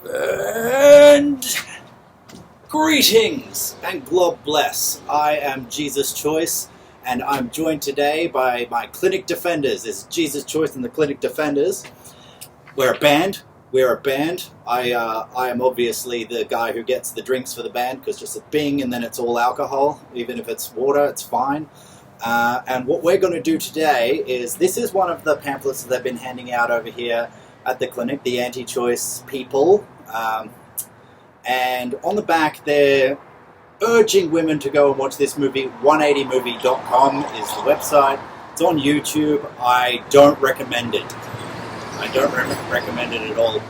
And greetings and glob bless. I am Jesus Choice, and I'm joined today by my Clinic Defenders. This is Jesus Choice and the Clinic Defenders. We're a band. I am obviously the guy who gets the drinks for the band, because just a bing and then it's all alcohol. Even if it's water, it's fine. And what we're going to do today is, this is one of the pamphlets that they've been handing out over here at the clinic, the anti-choice people. And on the back, they're urging women to go and watch this movie. 180movie.com is the website. It's on YouTube. I don't recommend it. I don't recommend it at all.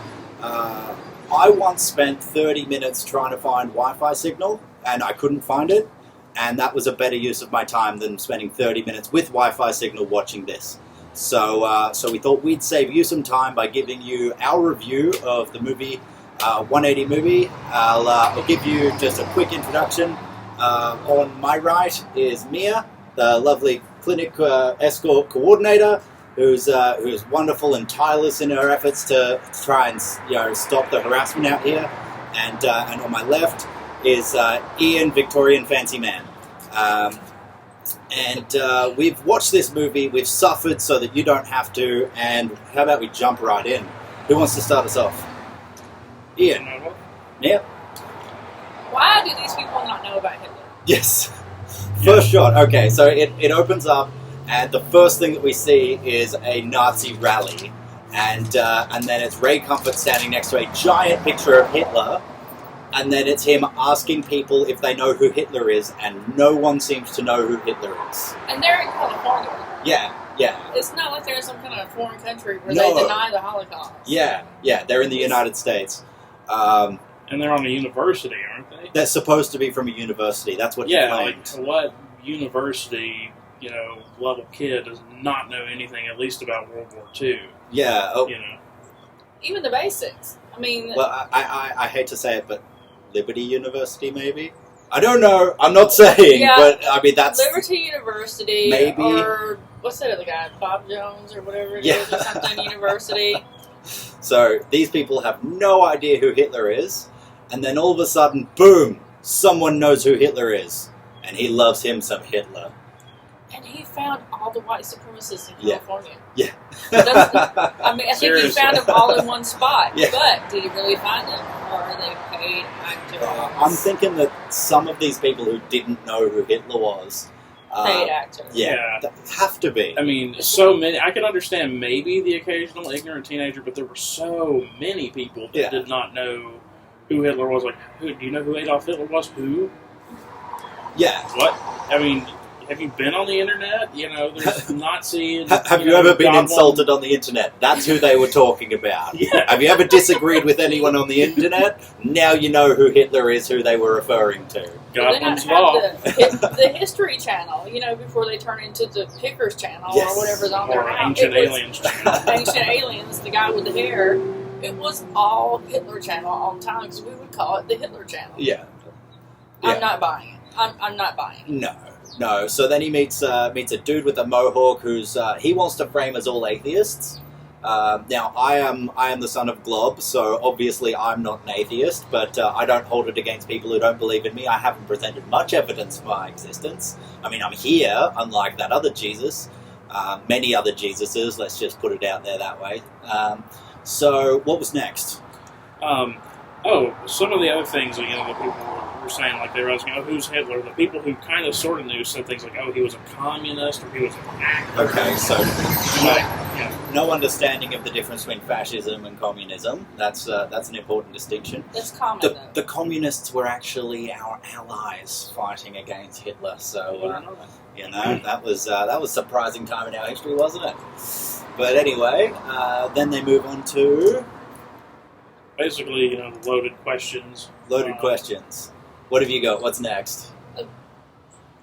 I once spent 30 minutes trying to find Wi-Fi signal, and I couldn't find it. And that was a better use of my time than spending 30 minutes with Wi-Fi signal watching this. So we thought we'd save you some time by giving you our review of the movie 180 Movie. I'll give you just a quick introduction. On my right is Mia, the lovely clinic escort coordinator, who's wonderful and tireless in her efforts to try and stop the harassment out here. And on my left is Ian, Victorian Fancy Man. We've watched this movie, we've suffered so that you don't have to, and how about we jump right in? Who wants to start us off? Ian. Yeah. Why do these people not know about Hitler? Yes. First shot. Okay, so it opens up, and the first thing that we see is a Nazi rally, and then it's Ray Comfort standing next to a giant picture of Hitler, and then it's him asking people if they know who Hitler is, and no one seems to know who Hitler is. And they're in California. Yeah. It's not like they're in some kind of foreign country where they deny the Holocaust. Yeah, they're in the United States. And they're on a university, aren't they? They're supposed to be from a university. That's what you claimed. Like what university, level kid does not know anything, at least about World War II? Yeah. Oh. Even the basics. I mean... Well, I hate to say it, but Liberty University, maybe? I don't know. I'm not saying, but I mean, that's... Liberty University, maybe. Or what's that other guy? Bob Jones, or whatever it is, or something, University. So, these people have no idea who Hitler is, and then all of a sudden, boom, someone knows who Hitler is, and he loves him some Hitler. And he found all the white supremacists in California. Yeah. I think he found them all in one spot. Yeah. But did he really find them, or are they paid actors? I'm thinking that some of these people who didn't know who Hitler was... paid actors. Yeah, have to be. I mean, so many... I can understand maybe the occasional ignorant teenager, but there were so many people that did not know who Hitler was. Like, do you know who Adolf Hitler was? Who? Yeah. What? I mean... Have you been on the internet? There's Nazi... Have you ever been insulted on the internet? That's who they were talking about. Yeah. Have you ever disagreed with anyone on the internet? Now you know who Hitler is, who they were referring to. Godwin's Law. The History Channel, before they turn into the Pickers Channel or whatever's on there now. Ancient Aliens Channel. Ancient Aliens, the guy with the hair. It was all Hitler Channel all the time, because we would call it the Hitler Channel. Yeah. I'm not buying it. I'm not buying it. No. So then he meets a dude with a mohawk who's he wants to frame us all atheists. Now I am the son of Glob, so obviously I'm not an atheist, but I don't hold it against people who don't believe in me. I haven't presented much evidence for my existence. I mean, I'm here, unlike that other Jesus, many other Jesuses. Let's just put it out there that way. So what was next? Some of the other things, the people were saying, like they were asking, who's Hitler? The people who kind of sort of knew said things like, he was a communist, or he was an actor. Okay, so no understanding of the difference between fascism and communism. That's an important distinction. That's common, the communists were actually our allies fighting against Hitler, so that was surprising time in our history, wasn't it? But anyway, then they move on to... Basically, the loaded questions. Loaded questions. What have you got? What's next?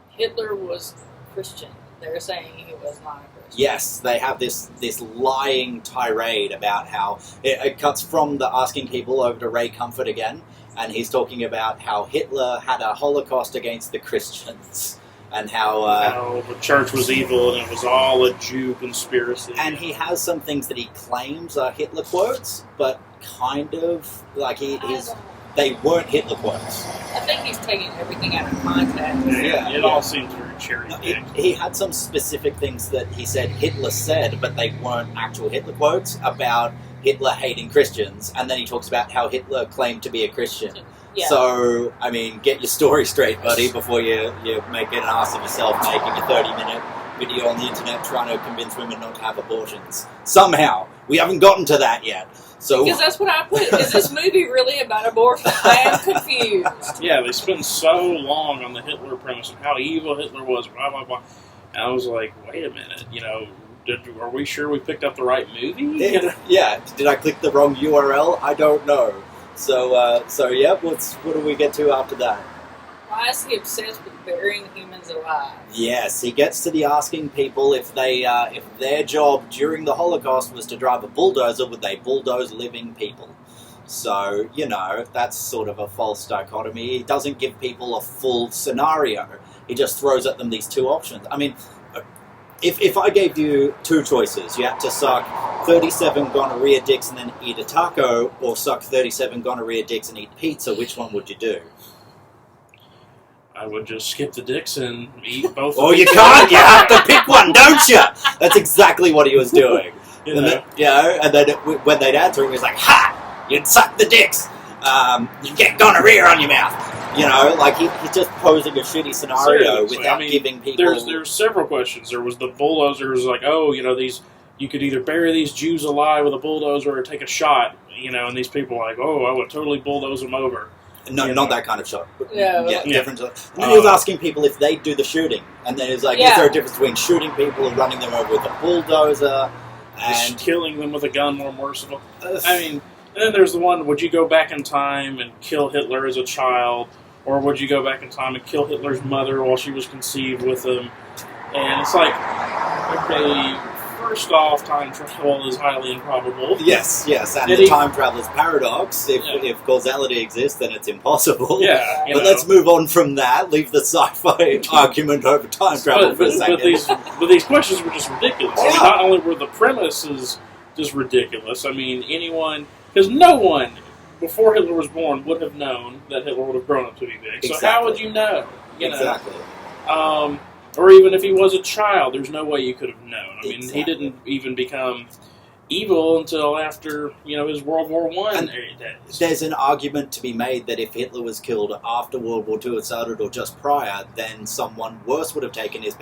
Hitler was Christian. They're saying he was not a Christian. Yes, they have this lying tirade about how... It cuts from the asking people over to Ray Comfort again, and he's talking about how Hitler had a Holocaust against the Christians. and how the church was evil and it was all a Jew conspiracy. and he has some things that he claims are Hitler quotes, but kind of like they weren't Hitler quotes. I think he's taking everything out of context. It all seems very cherry-picked. He had some specific things that he said Hitler said, but they weren't actual Hitler quotes about Hitler hating Christians, and then he talks about how Hitler claimed to be a Christian. Yeah. So, I mean, get your story straight, buddy, before you make an ass of yourself making a 30-minute video on the internet trying to convince women not to have abortions. Somehow. We haven't gotten to that yet. So, because that's what I put. Is this movie really about abortion? I am confused. Yeah, they spend so long on the Hitler premise and how evil Hitler was, blah, blah, blah. And I was like, wait a minute, are we sure we picked up the right movie? Yeah, did I click the wrong URL? I don't know. So yeah, what do we get to after that? Why is he obsessed with burying humans alive? Yes, he gets to the asking people if their job during the Holocaust was to drive a bulldozer, would they bulldoze living people? So, that's sort of a false dichotomy. He doesn't give people a full scenario. He just throws at them these two options. I mean, if I gave you two choices, you had to suck 37 gonorrhea dicks and then eat a taco, or suck 37 gonorrhea dicks and eat pizza, which one would you do? I would just skip the dicks and eat both. Oh, you can't! You have to pick one, don't you? That's exactly what he was doing. And then when they'd answer him, he was like, "Ha! You'd suck the dicks. You get gonorrhea on your mouth." He's just posing a shitty scenario without giving people... There's several questions. There was the bulldozers, like, you could either bury these Jews alive with a bulldozer or take a shot, and these people are like, I would totally bulldoze them over. No, not that kind of shot. Yeah. Different. And then he was asking people if they do the shooting. And then he was like, is there a difference between shooting people and running them over with a bulldozer? And killing them with a gun more merciful. And then there's the one, would you go back in time and kill Hitler as a child? Or would you go back in time and kill Hitler's mother while she was conceived with him? And it's like, okay, first off, time travel is highly improbable. Yes, and the time traveler's paradox. If causality exists, then it's impossible. Yeah, but let's move on from that. Leave the sci-fi argument over time travel for a second. But these questions were just ridiculous. Yeah. Not only were the premises just ridiculous, anyone... Because no one, before Hitler was born, would have known that Hitler would have grown up to be big. So how would you know? Exactly. Or even if he was a child, there's no way you could have known. He didn't even become evil until after, his World War I days. There's an argument to be made that if Hitler was killed after World War II had started or just prior, then someone worse would have taken his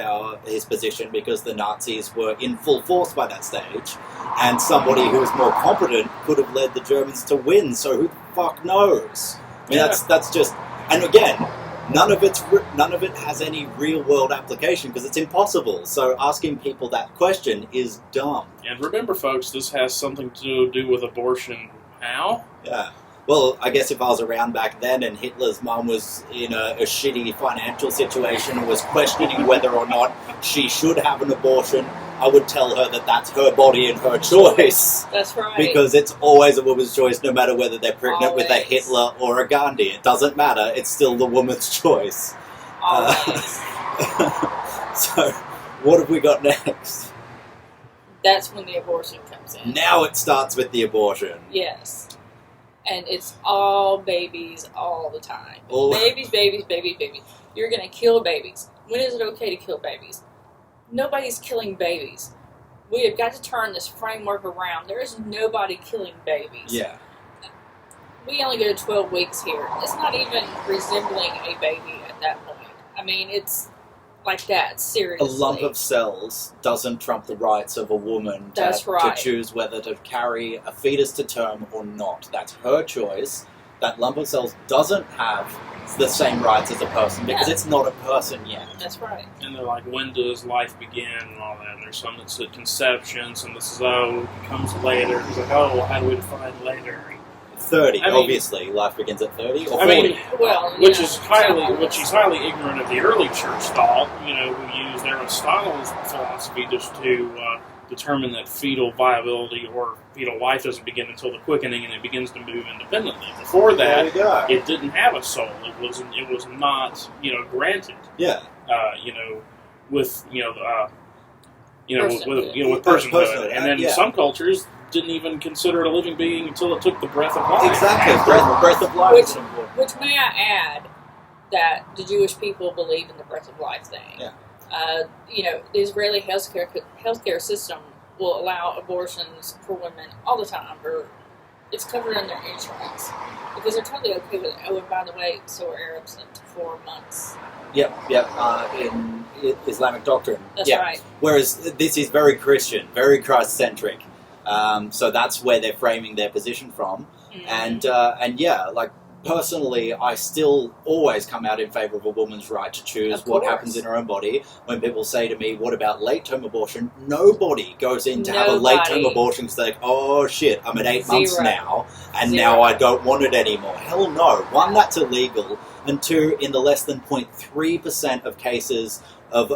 position because the Nazis were in full force by that stage, and somebody who was more competent could have led the Germans to win, so who the fuck knows? That's just... And again... None of it has any real-world application because it's impossible. So asking people that question is dumb. And remember, folks, this has something to do with abortion. How? Yeah. Well, I guess if I was around back then and Hitler's mum was in a shitty financial situation and was questioning whether or not she should have an abortion, I would tell her that that's her body and her choice. That's right. Because it's always a woman's choice, no matter whether they're pregnant with a Hitler or a Gandhi. It doesn't matter. It's still the woman's choice. So, what have we got next? That's when the abortion comes in. Now it starts with the abortion. Yes. And it's all babies all the time. Babies. You're going to kill babies. When is it okay to kill babies? Nobody's killing babies. We have got to turn this framework around. There is nobody killing babies. Yeah. We only go to 12 weeks here. It's not even resembling a baby at that point. It's like that, seriously. A lump of cells doesn't trump the rights of a woman to choose whether to carry a fetus to term or not. That's her choice. That lump of cells doesn't have the same rights as a person because it's not a person yet. That's right. And they're like, when does life begin and all that? And there's some that's at conception, some that's, it comes later. It's like, how do we define later? 30, obviously. Life begins at 30 or 40. Which is highly ignorant of the early church thought, who used Aristotle's philosophy just to determine that fetal viability or fetal life doesn't begin until the quickening and it begins to move independently. Before that, it didn't have a soul. It was not, granted. Yeah. with with Personhood. personhood, and then some cultures didn't even consider it a living being until it took the breath of life. Exactly, breath of life. Which may I add that the Jewish people believe in the breath of life thing. Yeah. The Israeli healthcare system will allow abortions for women all the time, or it's covered in their insurance because they're totally okay with it. Oh, and by the way, so are Arabs in 4 months. Yep. In Islamic doctrine. That's right. Whereas this is very Christian, very Christ-centric. So that's where they're framing their position from. Mm-hmm. And personally, I still always come out in favour of a woman's right to choose what happens in her own body. When people say to me, what about late-term abortion? Nobody goes in to have a late-term abortion because they're like, oh shit, I'm at 8 months now, and now I don't want it anymore. Hell no. One, that's illegal, and two, in the less than 0.3% of cases of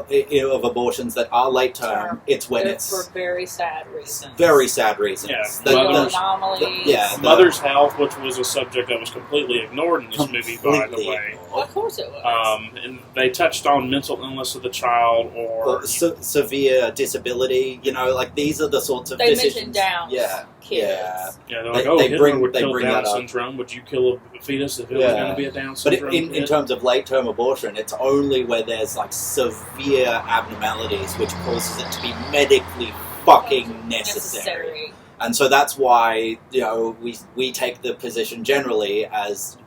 abortions that are late term, it's when it's for very sad reasons. Very sad reasons. Yeah, anomalies. Mother's health, which was a subject that was completely ignored in this movie, by the way. Well, of course it was. And they touched on mental illness of the child or severe disability. These are the sorts of decisions. They mentioned Down kids. Yeah, they're like, Hitler would kill Down syndrome. Would you kill a fetus if it was going to be a Down syndrome? But in terms of late-term abortion, it's only where there's severe abnormalities which causes it to be medically fucking necessary. And so that's why we take the position generally as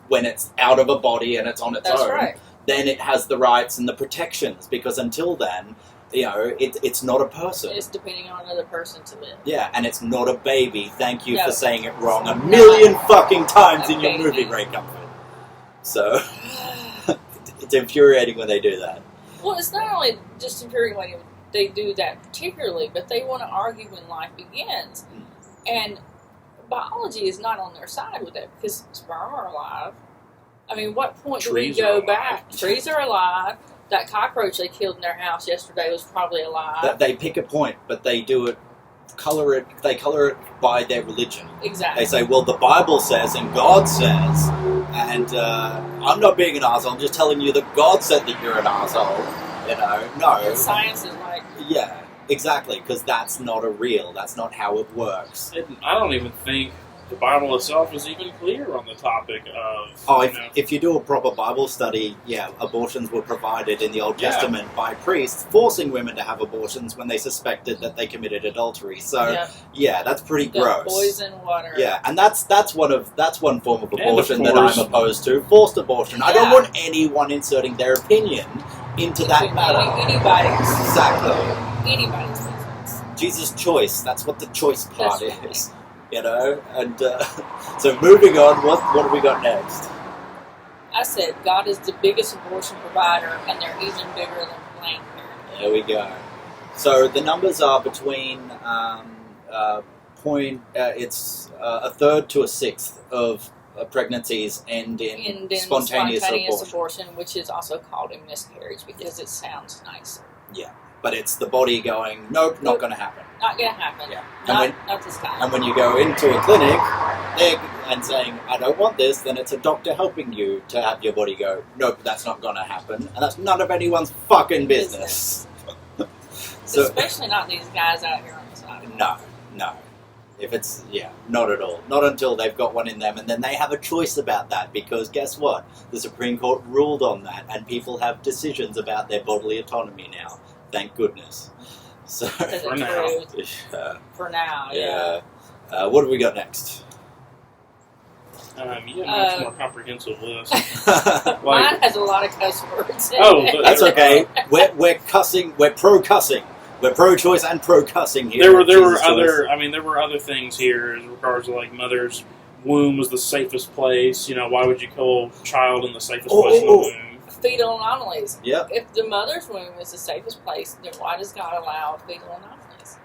when it's out of a body and it's on its own, then it has the rights and the protections, because until then, it's not a person. It's depending on another person to live. Yeah, and it's not a baby. Thank you for saying it wrong a million fucking times in your movie, Ray Comfort. So, it's infuriating when they do that. Well, it's not only just infuriating when they do that particularly, but they want to argue when life begins. And biology is not on their side with it, because sperm are alive. I mean, what point do we go back? Trees are alive. That cockroach they killed in their house yesterday was probably alive. They pick a point, but they do it, they color it by their religion. Exactly. They say, well, the Bible says and God says, and I'm not being an arsehole, I'm just telling you that God said that you're an arsehole. No. And science is like... Yeah, exactly, because that's not that's not how it works. I don't even think the Bible itself is even clear on the topic of... If you do a proper Bible study, abortions were provided in the Old Testament by priests, forcing women to have abortions when they suspected that they committed adultery. So, that's pretty gross. Poison water. Yeah, and that's one form of abortion that I'm opposed to. Forced abortion. I don't want anyone inserting their opinion into that matter. Anybody's. Exactly. Anybody's business. Jesus' choice. That's what the choice part is. And so moving on, what have we got next? I said God is the biggest abortion provider, and they're even bigger than Planned Parenthood. There we go. So the numbers are between it's a third to a sixth of pregnancies end in spontaneous abortion, which is also called a miscarriage because it sounds nicer. Yeah. But it's the body going, nope, not going to happen. Not going to happen. Yeah. Not this time. And when you go into a clinic and saying, I don't want this, then it's a doctor helping you to have your body go, nope, that's not going to happen. And that's none of anyone's fucking business. So, especially not these guys out here on the side. No. If it's, not at all. Not until they've got one in them, and then they have a choice about that, because guess what? The Supreme Court ruled on that, and people have decisions about their bodily autonomy now. Thank goodness. So for now. Yeah. What have we got next? You have a much more comprehensive list. Mine has a lot of cuss words. That's okay. We're cussing. We're pro-cussing. We're pro-choice and pro-cussing here. There were other things here in regards to mother's womb was the safest place. Why would you kill a child in the safest place in the womb? Fetal anomalies. Yep. If the mother's womb is the safest place, then why does God allow fetal anomalies?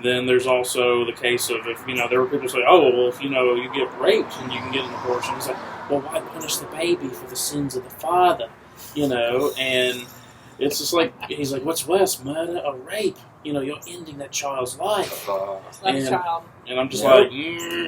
Then there's also the case of if there were people say, if you get raped and you can get an abortion, it's like, well, why punish the baby for the sins of the father? And it's just like he's like, what's worse, murder or rape? You're ending that child's life. It's not a child. And I'm just like,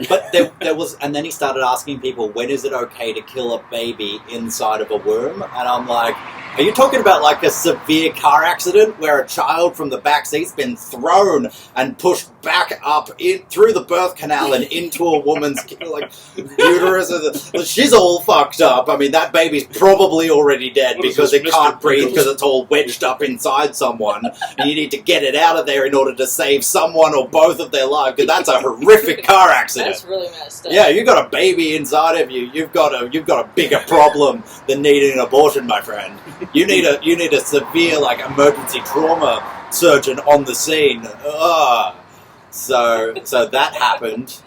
But there was, and then he started asking people, when is it okay to kill a baby inside of a womb? And I'm like, Are you talking about like a severe car accident where a child from the back seat's been thrown and pushed back up through the birth canal and into a woman's like uterus? She's all fucked up. I mean, that baby's probably already dead because it can't breathe because it's all wedged up inside someone, and you need to get it out of there in order to save someone or both of their lives. Because that's a horrific car accident. That's really messed up. Yeah, you got a baby inside of you. You've got a bigger problem than needing an abortion, my friend. You need a severe like emergency trauma surgeon on the scene. So that happened.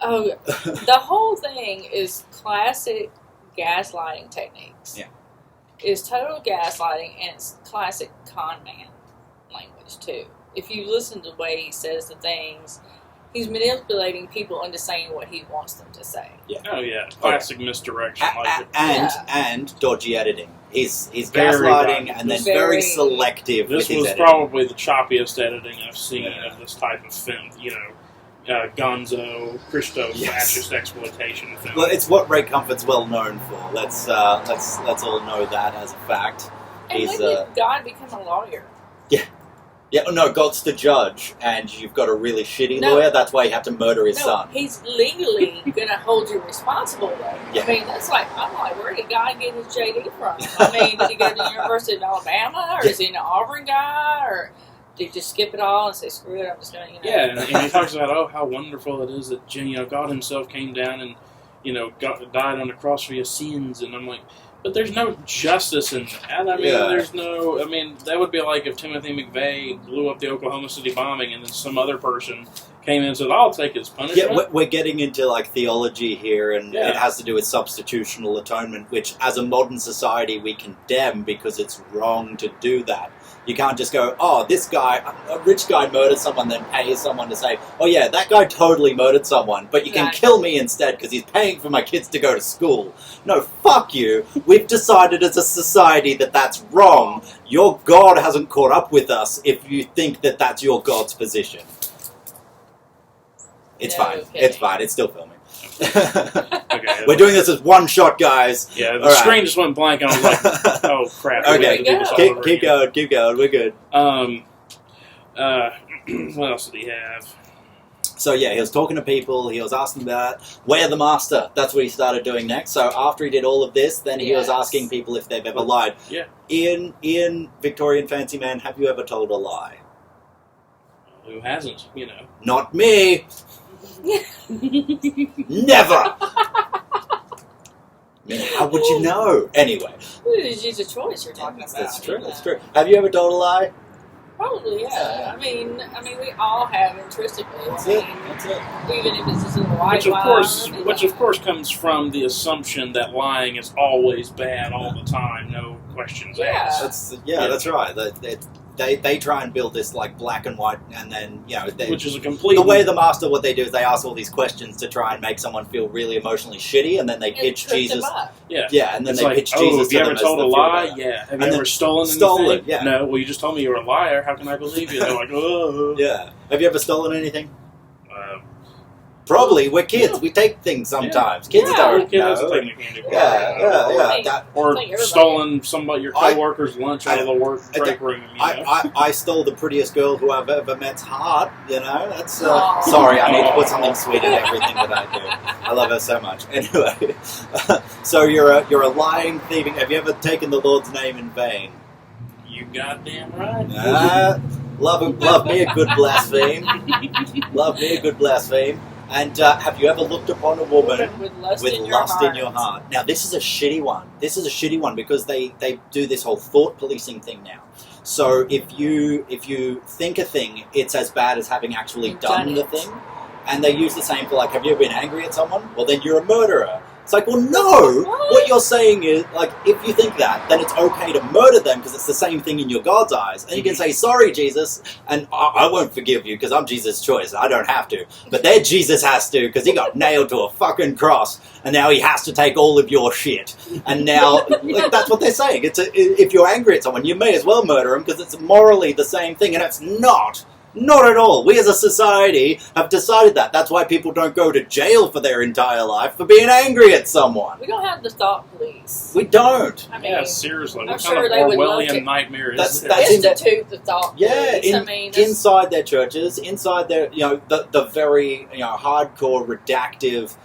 Oh, the whole thing is classic gaslighting techniques. Yeah. It's total gaslighting, and it's classic con man language too. If you listen to the way he says the things, he's manipulating people into saying what he wants them to say. Yeah. Oh yeah, classic misdirection. And dodgy editing. He's Very gaslighting dodgy. and then very selective This with his was editing. probably the choppiest editing I've seen Yeah. of this type of film. You know, gonzo, Christo, fascist exploitation film. Well, it's what Ray Comfort's well known for. Let's all know that as a fact. And when did God become a lawyer? Yeah, no, God's the judge, and you've got a really shitty lawyer. That's why you have to murder his son. He's legally going to hold you responsible, though. Yeah. I mean, I'm like, where did God get his JD from? I mean, did he go to the University of Alabama, or is he an Auburn guy, or did he just skip it all and say, screw it, I'm just going to, Yeah, and he talks about, how wonderful it is that, God himself came down and, died on the cross for your sins, and I'm like, but there's no justice in that. I mean, that would be like if Timothy McVeigh blew up the Oklahoma City bombing and then some other person came in and said, I'll take his punishment. Yeah, we're getting into like theology here, and it has to do with substitutional atonement, which as a modern society we condemn because it's wrong to do that. You can't just go, this guy, a rich guy murdered someone, then pay someone to say, yeah, that guy totally murdered someone, but you can kill me instead because he's paying for my kids to go to school. No, fuck you. We've decided as a society that that's wrong. Your God hasn't caught up with us if you think that that's your God's position. It's fine. Okay. It's fine. It's still filming. Okay. We're doing this as one shot, guys. Yeah, the screen just went blank, and I was like, oh, crap. Okay, keep going. We're good. What else did he have? So yeah, he was talking to people, he was asking about, where the master? That's what he started doing next. So after he did all of this, then he was asking people if they've ever lied. Yeah. Ian, Victorian Fancy Man, have you ever told a lie? Who hasn't, Not me! Never! How would you know? Anyway. It's just a choice you're talking about. That's true, that's true. Have you ever told a lie? Probably, yeah. I mean, we all have intrinsically. That's it. Even if it's just a white Which of course comes from the assumption that lying is always bad all the time, no questions asked. That's right. They try and build this like black and white, and then which is a complete. The way the master, what they do is they ask all these questions to try and make someone feel really emotionally shitty, and then they pitch Jesus. And then they pitch Jesus. Have you ever told a lie? Yeah. Have you ever stolen anything? Yeah. No. Well, you just told me you were a liar. How can I believe you? They're like, oh. Yeah. Have you ever stolen anything? Probably. We're kids. We take things sometimes. Kids don't know. Taking a candy bar. Yeah. Or stolen your co-worker's lunch out of the work break room. I stole the prettiest girl who I've ever met's heart. That's sorry. I need to put something sweet in everything that I do. I love her so much. Anyway, so you're a lying, thieving. Have you ever taken the Lord's name in vain? You goddamn right. Love me a good blaspheme. Love me a good blaspheme. And have you ever looked upon a woman with lust in your heart? Now, this is a shitty one. This is a shitty one because they do this whole thought policing thing now. So if you think a thing, it's as bad as having actually done the thing. And they use the same for have you ever been angry at someone? Well, then you're a murderer. It's like, well, no. What you're saying is, if you think that, then it's okay to murder them because it's the same thing in your God's eyes. And you can say, sorry, Jesus, and I won't forgive you because I'm Jesus' choice. I don't have to. But their Jesus has to because he got nailed to a fucking cross, and now he has to take all of your shit. And now, that's what they're saying. If you're angry at someone, you may as well murder them because it's morally the same thing, and it's not. Not at all. We as a society have decided that. That's why people don't go to jail for their entire life for being angry at someone. We don't have the thought police. We don't. I mean, Yeah, seriously. What sure kind of they would love Orwellian to- nightmare is That's- this? institute the thought Yeah, police. I mean, that's- inside their churches, inside their, the very, hardcore, redactive,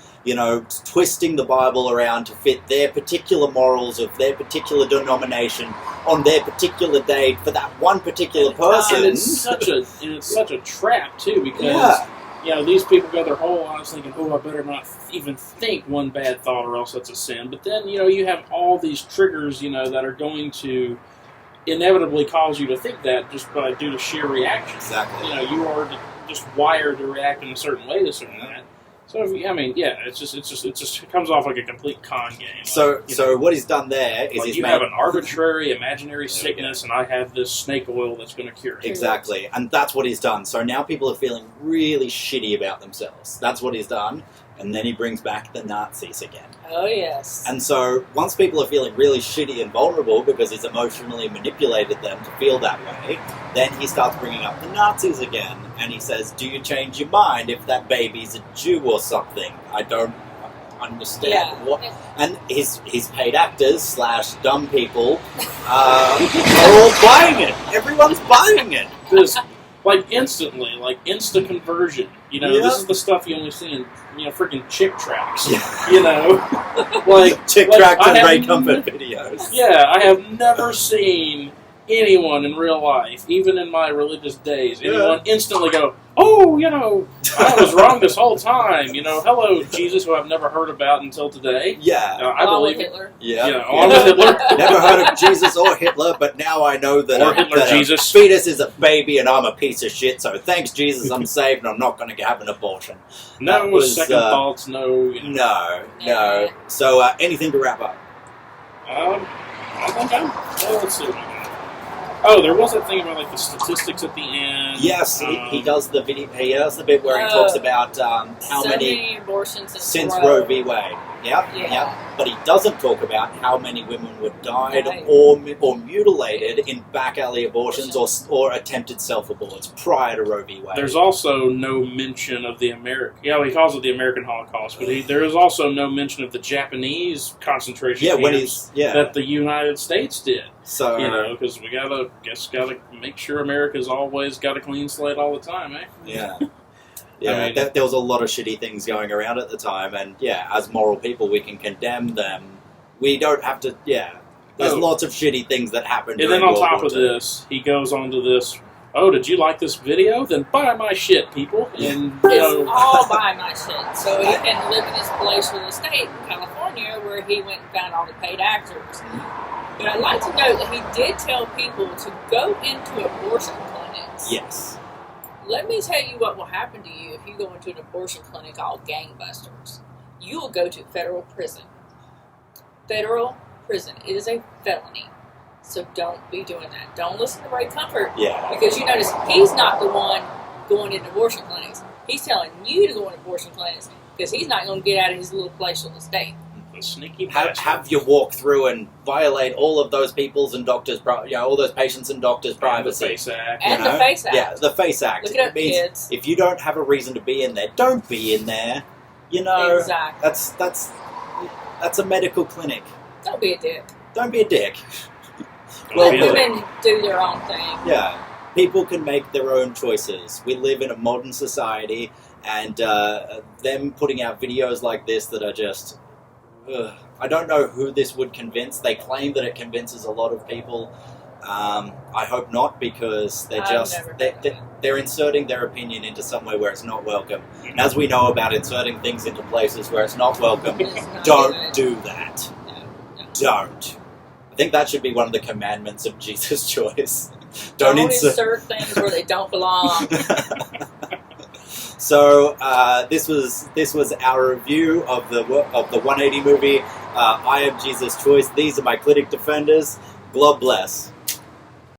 twisting the Bible around to fit their particular morals of their particular denomination on their particular day for that one particular person. And it's such a trap too, because these people go their whole lives thinking, "Oh, I better not even think one bad thought, or else that's a sin." But then you have all these triggers, that are going to inevitably cause you to think that just due to sheer reaction. Exactly. You are just wired to react in a certain way to something like that. So it just comes off like a complete con game. So what he's done there is he's you made have an arbitrary, imaginary sickness, and I have this snake oil that's going to cure it. exactly, and that's what he's done. So now people are feeling really shitty about themselves. That's what he's done, and then he brings back the Nazis again. Oh, yes. And so once people are feeling really shitty and vulnerable because he's emotionally manipulated them to feel that way, then he starts bringing up the Nazis again, and he says, "Do you change your mind if that baby's a Jew or something?" I don't understand what. And his paid actors / dumb people are all buying it. Everyone's buying it. This, instantly, instant conversion. This is the stuff you only see in, freaking chick tracks. Chick tract and Ray Comfort videos. Yeah, I have never seen anyone in real life, even in my religious days, anyone instantly go, "Oh, I was wrong this whole time. Hello, Jesus, who I've never heard about until today." Yeah. I believe Hitler. Along with Hitler. Never heard of Jesus or Hitler, but now I know that, that Jesus. a fetus is a baby and I'm a piece of shit, so thanks, Jesus, I'm saved and I'm not going to have an abortion. No second thoughts, no. No. So, anything to wrap up? I think let's see what I got. Oh, there was that thing about the statistics at the end. Yes, he does the video. He does the bit where he talks about how many abortions since Roe v. Wade. Yep. But he doesn't talk about how many women were died or mutilated in back alley abortions or attempted self-aborts prior to Roe v. Wade. There's also no mention of the American. Yeah, he calls it the American Holocaust, but there is also no mention of the Japanese concentration camps that the United States did. So because we gotta make sure America's always got a clean slate all the time, eh? Yeah. Yeah, there was a lot of shitty things going around at the time, and as moral people, we can condemn them. We don't have to. There's lots of shitty things that happened. And then on top of this, he goes on to this. Oh, did you like this video? Then buy my shit, people. And it's all buy my shit, so he can live in his palatial estate in California, where he went and found all the paid actors. But I'd like to note that he did tell people to go into abortion clinics. Yes. Let me tell you what will happen to you if you go into an abortion clinic all gangbusters. You will go to federal prison. Federal prison. It is a felony. So don't be doing that. Don't listen to Ray Comfort. Yeah. Because you notice he's not the one going into abortion clinics. He's telling you to go into abortion clinics because he's not going to get out of his little palatial estate. Sneaky have you walk through and violate all of those people's and doctors, all those patients and doctors' privacy. The FACE Act. And the FACE Act. Yeah, the FACE Act. Look it up, means kids. If you don't have a reason to be in there, don't be in there. Exactly. That's a medical clinic. Don't be a dick. Don't be a dick. Let women do their own thing. Yeah. People can make their own choices. We live in a modern society, and them putting out videos like this that are just... I don't know who this would convince. They claim that it convinces a lot of people. I hope not, because they're inserting their opinion into somewhere where it's not welcome. And as we know about inserting things into places where it's not welcome, don't do that. No. Don't. I think that should be one of the commandments of Jesus' choice. Don't insert things where they don't belong. So this was our review of the 180 movie. I am Jesus' choice. These are my clinic defenders. God bless.